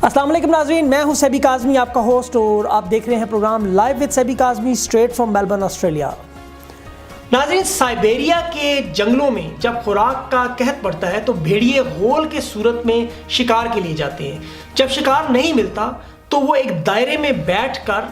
السلام علیکم ناظرین، میں ہوں سیبی کاظمی، آپ کا ہوسٹ، اور آپ دیکھ رہے ہیں program live with Sibi Kazmi straight from Melbourne Australia. ناظرین، سائبیریا کے جنگلوں میں جب خوراک کا قحط پڑتا ہے تو بھیڑیے غول کے صورت میں شکار کے لیے جاتے ہیں۔ جب شکار نہیں ملتا تو وہ ایک دائرے میں بیٹھ کر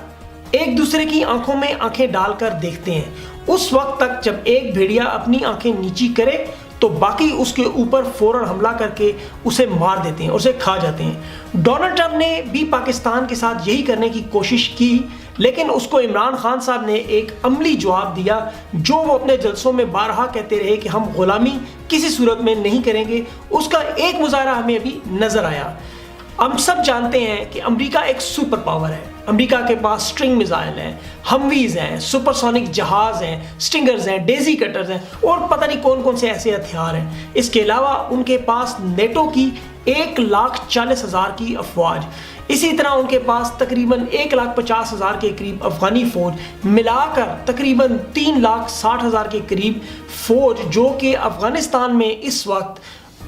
ایک دوسرے کی آنکھوں میں آنکھیں ڈال کر دیکھتے ہیں۔ اس وقت تک جب ایک بھیڑیا اپنی آنکھیں نیچی کرے تو باقی اس کے اوپر فوراً حملہ کر کے اسے مار دیتے ہیں، اسے کھا جاتے ہیں۔ ڈونلڈ ٹرمپ نے بھی پاکستان کے ساتھ یہی کرنے کی کوشش کی، لیکن اس کو عمران خان صاحب نے ایک عملی جواب دیا، جو وہ اپنے جلسوں میں بارہا کہتے رہے کہ ہم غلامی کسی صورت میں نہیں کریں گے۔ اس کا ایک مظاہرہ ہمیں ابھی نظر آیا۔ ہم سب جانتے ہیں کہ امریکہ ایک سپر پاور ہے۔ امریکہ کے پاس سٹرنگ میزائل ہیں، ہمویز ہیں، سپر سونک جہاز ہیں، سٹنگرز ہیں، ڈیزی کٹرز ہیں، اور پتہ نہیں کون کون سے ایسے ہتھیار ہیں۔ اس کے علاوہ ان کے پاس نیٹو کی 1,40,000 کی افواج، اسی طرح ان کے پاس تقریباً 1,50,000 کے قریب افغانی فوج، ملا کر تقریباً 3,60,000 کے قریب فوج، جو کہ افغانستان میں اس وقت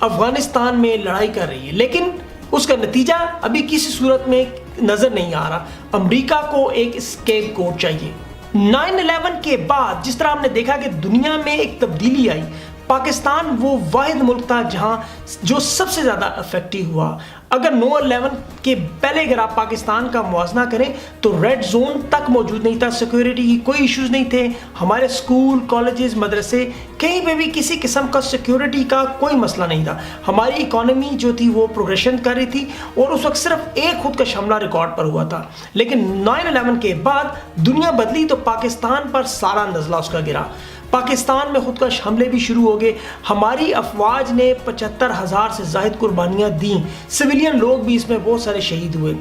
افغانستان میں لڑائی کر رہی ہے۔ لیکن اس کا نتیجہ ابھی کسی صورت میں نظر نہیں آ رہا۔ امریکہ کو ایک اسکیپ گوٹ چاہیے۔ 9/11 کے بعد جس طرح ہم نے دیکھا کہ دنیا میں ایک تبدیلی آئی، پاکستان وہ واحد ملک تھا جہاں جو سب سے زیادہ افیکٹو ہوا۔ اگر 9/11 کے پہلے اگر آپ پاکستان کا موازنہ کریں تو ریڈ زون تک موجود نہیں تھا، سیکیورٹی کی کوئی ایشوز نہیں تھے، ہمارے اسکول، کالجز، مدرسے، کہیں پہ بھی کسی قسم کا سیکیورٹی کا کوئی مسئلہ نہیں تھا۔ ہماری اکانومی جو تھی وہ پروگریشن کر رہی تھی، اور اس وقت صرف ایک خودکش حملہ ریکارڈ پر ہوا تھا۔ لیکن 9/11 کے بعد دنیا بدلی تو پاکستان پر سارا نزلہ اس کا گرا۔ پاکستان میں خودکش حملے بھی شروع ہو گئے۔ ہماری افواج نے 75,000 سے زائد قربانیاں دیں، سویلین لوگ بھی اس میں بہت سارے شہید ہوئے۔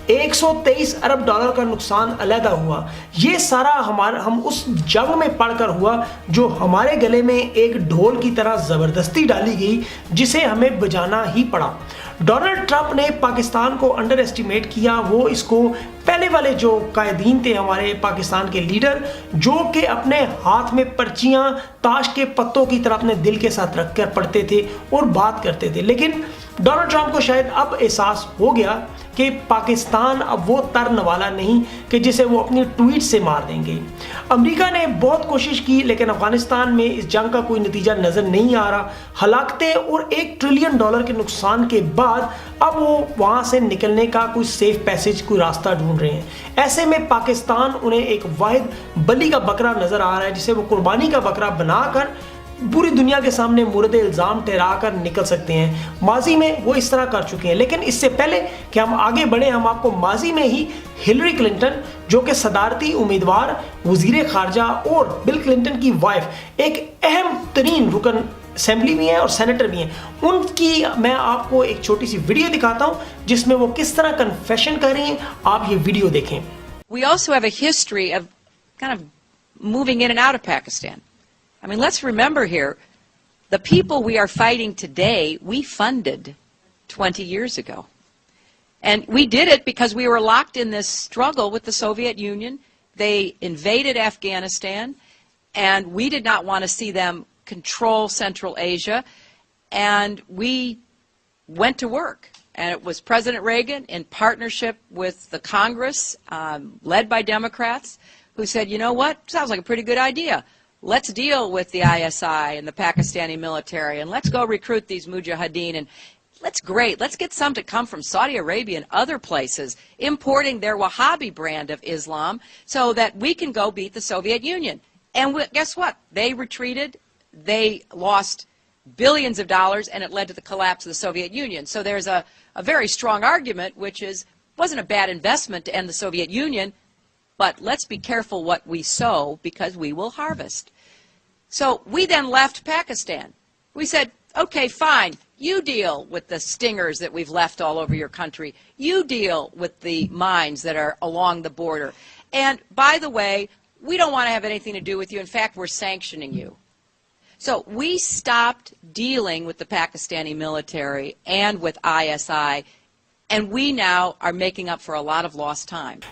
123 ارب ڈالر کا نقصان علیحدہ ہوا۔ یہ سارا ہم اس جنگ میں پڑھ کر ہوا جو ہمارے گلے میں ایک ڈھول کی طرح زبردستی ڈالی گئی، جسے ہمیں بجانا ہی پڑا۔ ڈونلڈ ٹرمپ نے پاکستان کو انڈر ایسٹیمیٹ کیا۔ وہ اس کو پہلے والے جو قائدین تھے ہمارے پاکستان کے لیڈر، جو کہ اپنے ہاتھ میں پرچیاں تاش کے پتوں کی طرح اپنے دل کے ساتھ رکھ کر پڑھتے تھے اور بات کرتے تھے۔ لیکن ڈونلڈ ٹرمپ کو شاید اب احساس ہو گیا کہ پاکستان اب وہ ترن والا نہیں کہ جسے وہ اپنی ٹویٹ سے مار دیں گے۔ امریکہ نے بہت کوشش کی، لیکن افغانستان میں اس جنگ کا کوئی نتیجہ نظر نہیں آ رہا۔ ہلاکتیں اور $1 ٹریلین کے نقصان کے بعد اب وہ وہاں سے نکلنے کا کوئی سیف پیسج، کوئی راستہ ڈھونڈ رہے ہیں۔ ایسے میں پاکستان انہیں ایک واحد بلی کا بکرا نظر آ رہا ہے، جسے وہ قربانی کا بکرا بنا کر پوری دنیا کے سامنے مورد الزام ٹھہرا کر نکل سکتے ہیں۔ ماضی میں وہ اس طرح کر چکے ہیں۔ لیکن اس سے پہلے کہ ہم آگے بڑھیں، ہم آپ کو ماضی میں ہی ہلری کلنٹن، جو کہ صدارتی امیدوار، وزیر خارجہ اور بل کلنٹن کی وائف، ایک اہم ترین رکن اسمبلی بھی ہیں اور سینیٹر بھی ہیں، ان کی میں آپ کو ایک چھوٹی سی ویڈیو دکھاتا ہوں جس میں وہ کس طرح کنفیشن کر رہی ہیں۔ آپ یہ ویڈیو دیکھیں۔ We also have a history of kind of moving in and out of Pakistan. I mean, let's remember here, the people we are fighting today, we funded 20 years ago. And we did it because we were locked in this struggle with the Soviet Union. They invaded Afghanistan, and we did not want to see them control Central Asia. And we went to work. And it was President Reagan, in partnership with the Congress, led by Democrats, who said, you know what, sounds like a pretty good idea. Let's deal with the ISI and the Pakistani military, and let's go recruit these mujahideen, and let's get some to come from Saudi Arabia and other places, importing their Wahhabi brand of Islam so that we can go beat the Soviet Union. And guess what? They retreated, they lost billions of dollars, and it led to the collapse of the Soviet Union. So there's a very strong argument, which wasn't a bad investment to end the Soviet Union, but let's be careful what we sow because we will harvest. So we then left Pakistan. We said, okay, fine, you deal with the stingers that we've left all over your country. You deal with the mines that are along the border. And by the way, we don't want to have anything to do with you. In fact, we're sanctioning you. So we stopped dealing with the Pakistani military and with ISI And we now are making up for a lot of lost time.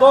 2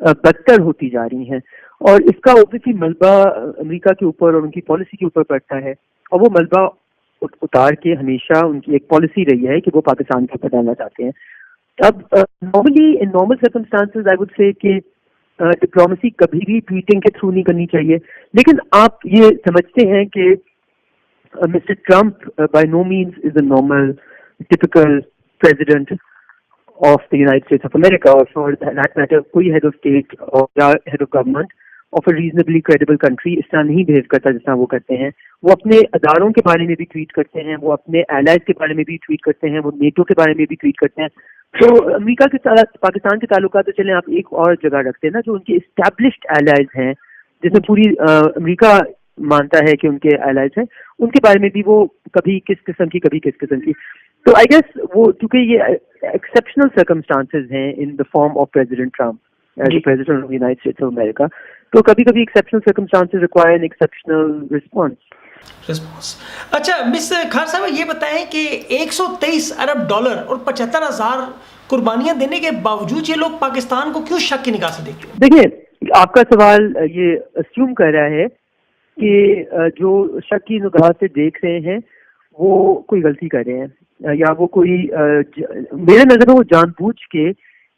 بدتر ہوتی جا رہی ہیں، اور اس کا obviously ملبہ امریکہ کے اوپر اور ان کی پالیسی کے اوپر پڑتا ہے، اور وہ ملبہ اتار کے ہمیشہ ان کی ایک پالیسی رہی ہے کہ وہ پاکستان کے اوپر ڈالنا چاہتے ہیں. اب normally in normal circumstances I would say کہ ڈپلومیسی کبھی بھی ٹویٹنگ کے تھرو نہیں کرنی چاہیے، لیکن آپ یہ سمجھتے ہیں کہ mister Trump by no means is a normal typical president of the United States of America, اور فار دیٹ میٹر کوئی ہیڈ آف اسٹیٹ اور head of government of a reasonably credible country اس طرح نہیں بہیو کرتا جس طرح وہ کرتے ہیں. وہ اپنے اداروں کے بارے میں بھی ٹویٹ کرتے ہیں، وہ اپنے الائز کے بارے میں بھی ٹویٹ کرتے ہیں، وہ نیٹو کے بارے میں بھی ٹویٹ کرتے ہیں. تو امریکہ کے ساتھ پاکستان کے تعلقات تو چلیں آپ ایک اور جگہ رکھتے ہیں نا، جو ان کے اسٹیبلشڈ الائز ہیں جس میں پوری امریکہ مانتا ہے کہ ان کے الائز ہیں، ان کے بارے میں بھی وہ کبھی کس قسم کی کبھی کس قسم کی. تو آئی گیس وہ چونکہ یہ ایکسیپشنل سرکمسٹانسز ہیں in the form of president Trump as president of United States of America, تو کبھی کبھی exceptional circumstances require an exceptional response. اچھا مس خان صاحب یہ بتائیں کہ 123 ارب ڈالر اور 75,000 قربانیاں دینے کے باوجود یہ لوگ پاکستان کو کیوں شک کی نگاہ سے دیکھتے ہیں؟ دیکھیں آپ کا سوال یہ اسیوم کر رہا ہے کہ جو شک کی نگاہ سے دیکھ رہے ہیں وہ کوئی غلطی کر رہے ہیں، یا وہ کوئی میرے نظر میں وہ جان بوجھ کے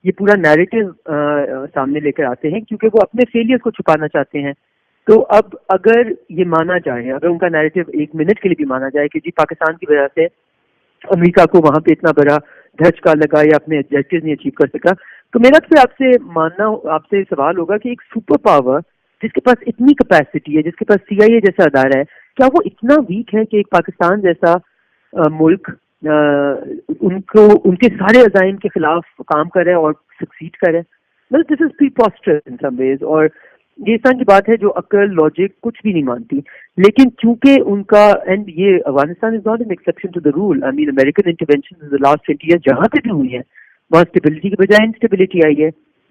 یہ پورا نیریٹو سامنے لے کر آتے ہیں کیونکہ وہ اپنے فیلئر کو چھپانا چاہتے ہیں. تو اب اگر یہ مانا جائے، اگر ان کا نیریٹو ایک منٹ کے لیے بھی مانا جائے کہ جی پاکستان کی وجہ سے امریکہ کو وہاں پہ اتنا بڑا دھچکا لگا یا اپنے آبجیکٹیوز نہیں اچیو کر سکا، تو میرا پھر آپ سے سوال ہوگا کہ ایک سپر پاور جس کے پاس اتنی کیپیسٹی ہے، جس کے پاس CIA جیسا ادارہ ہے، کیا وہ اتنا ویک ہے کہ ایک پاکستان جیسا ملک ان کے سارے عزائم کے خلاف کام کرے اور سکسیڈ کرے؟ مطلب دس از پریپوسٹرس ان سم ویز، اور یہ اس طرح کی بات ہے جو عقل لاجک کچھ بھی نہیں مانتی. لیکن چونکہ ان کا اینڈ یہ Afghanistan is not an exception to the rule, I mean American intervention in the last 20 years جہاں پہ بھی ہوئی ہیں وہاں اسٹیبلٹی کے بجائے انسٹیبلٹی آئی ہے،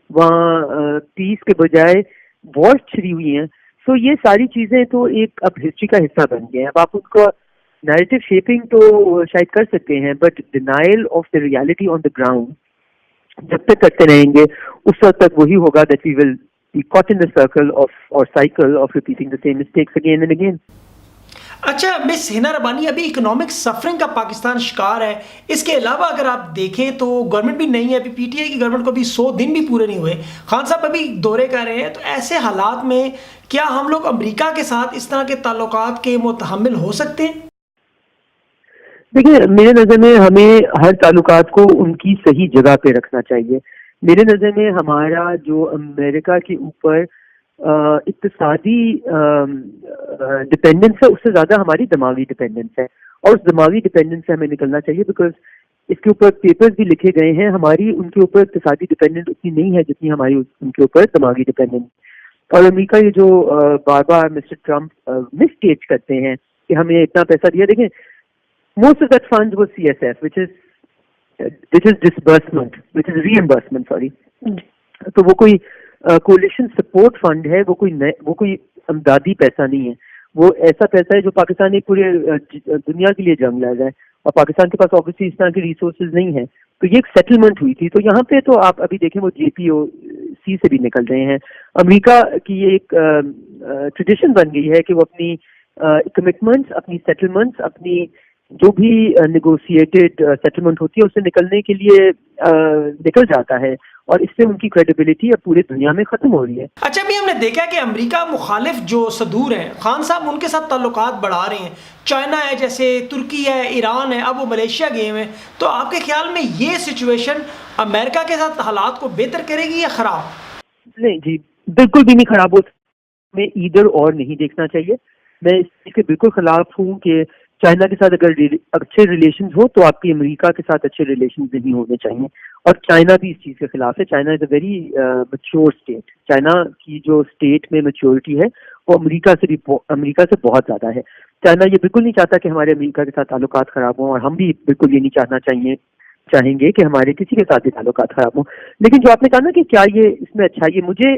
وہاں پیس کے بجائے وار چھڑی ہوئی ہیں. سو یہ ساری چیزیں تو ایک اب ہسٹری کا حصہ بن گئے ہیں. اب آپ ان کو نیریٹو شیپنگ تو شاید کر سکتے ہیں، but denial of the reality on the ground جب تک کرتے رہیں گے اس وقت تک وہی ہوگا that we will be caught in the circle of or cycle of repeating the same mistakes again and again. اچھا مس ہنا ربانی، ابھی اکنامک سفرنگ کا پاکستان شکار ہے. اس کے علاوہ اگر آپ دیکھیں تو گورنمنٹ بھی نہیں ہے، ابھی PTI کی گورنمنٹ کو ابھی 100 دن بھی پورے نہیں ہوئے. خان صاحب ابھی دورے کر رہے ہیں، تو ایسے حالات میں کیا ہم لوگ امریکہ کے ساتھ اس طرح کے تعلقات کے متحمل ہو سکتے ہیں؟ دیکھیں میرے نظر میں ہمیں ہر تعلقات کو ان کی صحیح جگہ پہ رکھنا چاہیے. میرے نظر میں ہمارا جو امریکہ کے اوپر اقتصادی ڈپینڈنس ہے اس سے زیادہ ہماری دماغی ڈپینڈنس ہے، اور اس دماغی ڈپینڈنس سے ہمیں نکلنا چاہیے، بیکاز اس کے اوپر پیپرز بھی لکھے گئے ہیں. ہماری ان کے اوپر اقتصادی ڈپینڈنس اتنی نہیں ہے جتنی ہماری ان کے اوپر دماغی ڈپینڈنس. اور امریکہ یہ جو بار بار مسٹر ٹرمپ مسٹیٹ کرتے ہیں کہ ہمیں اتنا پیسہ دیا، دیکھیں most of that fund was CSF which is disbursement, which is reimbursement, sorry. تو وہ کوئی کولیشن سپورٹ فنڈ ہے، وہ کوئی امدادی پیسہ نہیں ہے. وہ ایسا پیسہ ہے جو پاکستان ایک پورے دنیا کے لیے جنگ لڑ رہا ہے، اور پاکستان کے پاس آبویسلی اس طرح کے ریسورسز نہیں ہیں. تو یہ ایک سیٹلمنٹ ہوئی تھی. تو یہاں پہ تو آپ ابھی دیکھیں وہ JPOC سے بھی نکل رہے ہیں. امریکہ کی یہ ایک ٹریڈیشن بن گئی ہے کہ وہ اپنی کمٹمنٹس، اپنی سیٹلمنٹس، اپنی جو بھی نیگوشیٹڈ سیٹلمنٹ ہوتی ہے اس سے نکلنے کے لیے نکل جاتا ہے، اور اس سے ان کی کریڈیبلٹی اب پوری دنیا میں ختم ہو رہی ہے. اچھا ابھی ہم نے دیکھا کہ امریکہ مخالف جو صدور ہیں خان صاحب ان کے ساتھ تعلقات بڑھا رہے ہیں. چائنا ہے، جیسے ترکی ہے، ایران ہے، اب وہ ملیشیا گئے ہوئے ہیں. تو آپ کے خیال میں یہ سچویشن امریکہ کے ساتھ حالات کو بہتر کرے گی یا خراب؟ نہیں جی بالکل بھی نہیں خراب. میں ادھر اور نہیں دیکھنا چاہیے. میں اس کے بالکل خلاف ہوں کہ چائنا کے ساتھ اگر اچھے ریلیشنز ہو تو آپ کی امریکہ کے ساتھ اچھے ریلیشنز نہیں ہونے چاہیے، اور چائنا بھی اس چیز کے خلاف ہے. China is a very mature state. China کی جو اسٹیٹ میں میچورٹی ہے وہ امریکہ سے بہت زیادہ ہے. چائنا یہ بالکل نہیں چاہتا کہ ہمارے امریکہ کے ساتھ تعلقات خراب ہوں، اور ہم بھی بالکل یہ نہیں چاہیں گے کہ ہمارے کسی کے ساتھ بھی تعلقات خراب ہوں. لیکن جو آپ نے کہا نا کہ کیا یہ اس میں اچھائی ہے، مجھے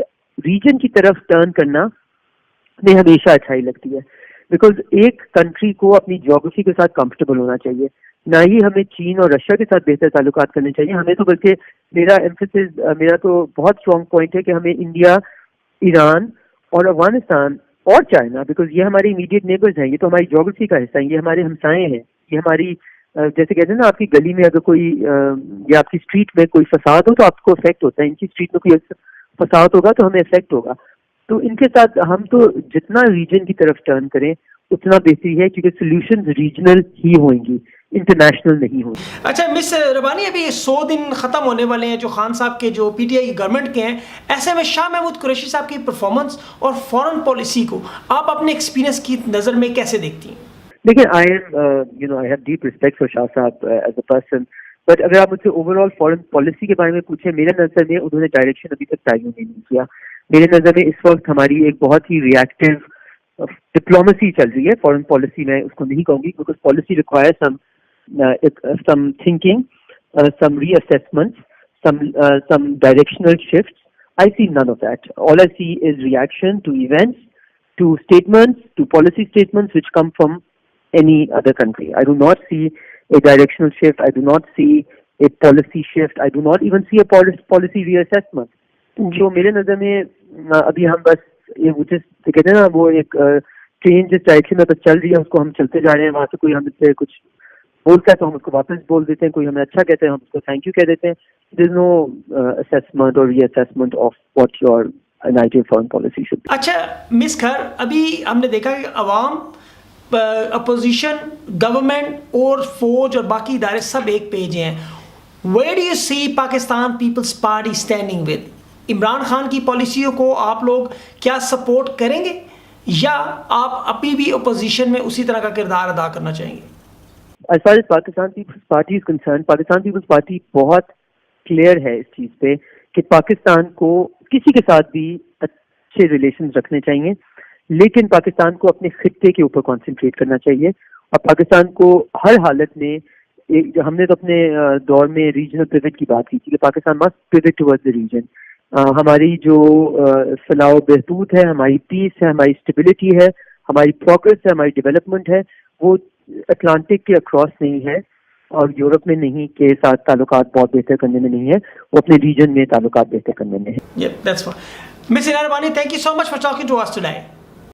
ریجن کی طرف ٹرن کرنا میں ہمیشہ اچھائی لگتی ہے، بیکاز ایک کنٹری کو اپنی جیوگرافی کے ساتھ کمفرٹیبل ہونا چاہیے. نہ ہی ہمیں چین اور رشیا کے ساتھ بہتر تعلقات کرنے چاہیے، ہمیں تو بلکہ میرا ایمفیسس میرا تو بہت اسٹرانگ پوائنٹ ہے کہ ہمیں انڈیا، ایران اور افغانستان اور چائنا، بیکاز یہ ہمارے امیڈیٹ نیبرز ہیں، یہ تو ہماری جیوگرافی کا حصہ ہیں، یہ ہمارے ہمسائے ہیں، یہ ہماری جیسے کہتے ہیں نا آپ کی گلی میں اگر کوئی یا آپ کی اسٹریٹ میں کوئی فساد ہو تو آپ کو افیکٹ ہوتا ہے، ان کی اسٹریٹ میں کوئی فساد ہوگا تو ہمیں افیکٹ ہوگا. تو ان کے ساتھ ہم تو جتنا ریجن کی طرف ٹرن کریں اتنا بہتری ہے، کیونکہ سولوشنز ریجنل ہی ہوئیں گی، انٹرنیشنل نہیں ہوگی. اچھا مس ربانی، ابھی 100 دن ختم ہونے والے ہیں جو خان صاحب کے، جو پی ٹی آئی گورنمنٹ کے ہیں. ایسے میں شاہ محمود قریشی صاحب کی پرفارمنس اور فارن پالیسی کو آپ اپنے ایکسپیرینس کی نظر میں کیسے دیکھتی ہیں؟ دیکھیں I have deep respect for شاہ صاحب as a person, بٹ اگر آپ مجھ سے اوور آل فارن پالیسی کے بارے میں پوچھیں، میرے نظر میں انہوں نے ڈائریکشن ابھی تک تعین نہیں کیا. میرے نظر میں اس وقت ہماری ایک بہت ہی ریئیکٹیو ڈپلومسی چل رہی ہے فارن پالیسی. میں اس کو نہیں کہوں گی because policy require some thinking, some reassessments, some directional shifts. I see none of that. All I see is reaction to events, to statements, to policy statements which come from any other country. I do not see a directional shift. I do not see a policy shift. I do not even see a policy reassessment. جو میرے نظر میں ابھی ہم بس کہتے ہیں نا وہ ایک ٹرین جس ڈائریکشن میں بس چل رہی ہے اس کو ہم چلتے جا رہے ہیں، وہاں سے کوئی ہم سے کچھ بولتا ہے تو ہم اس کو واپس بول دیتے ہیں، کوئی ہمیں اچھا کہتے ہیں ہم اس کو تھینک یو کہہ دیتے ہیں. دیر از نو اسیسمنٹ اور reassessment of what your United foreign policy should be. اچھا مس خیر، ابھی ہم نے دیکھا کہ عوام، اپوزیشن، گورنمنٹ اور فوج اور باقی ادارے سب ایک پیج ہیں. Where do you see Pakistan Peoples Party standing with Imran Khan کی پالیسیوں کو؟ آپ لوگ کیا سپورٹ کریں گے یا آپ ابھی بھی اپوزیشن میں اسی طرح کا کردار ادا کرنا چاہیں گے؟ As far as Pakistan Peoples Party is concern, Pakistan Peoples Party بہت کلیئر ہے اس چیز پہ کہ پاکستان کو کسی کے ساتھ بھی اچھے ریلیشنز رکھنے چاہیے، لیکن پاکستان کو اپنے خطے کے اوپر کانسنٹریٹ کرنا چاہیے. اور پاکستان کو ہر حالت میں ہم نے تو اپنے دور میں ریجنل پیوٹ کی بات کی تھی کہ Pakistan must pivot toward the region. ہماری جو فلاح و بہبود ہے، ہماری پیس ہے، ہماری اسٹیبلٹی ہے، ہماری پروگرس ہے، ہماری ڈیولپمنٹ ہے، وہ اٹلانٹک کے اکراس نہیں ہے اور یورپ میں نہیں کے ساتھ تعلقات بہت بہتر کرنے میں نہیں ہے، وہ اپنے ریجن میں تعلقات بہتر کرنے میں ہے. Mr. Narabani, thank you so much for talking to us today.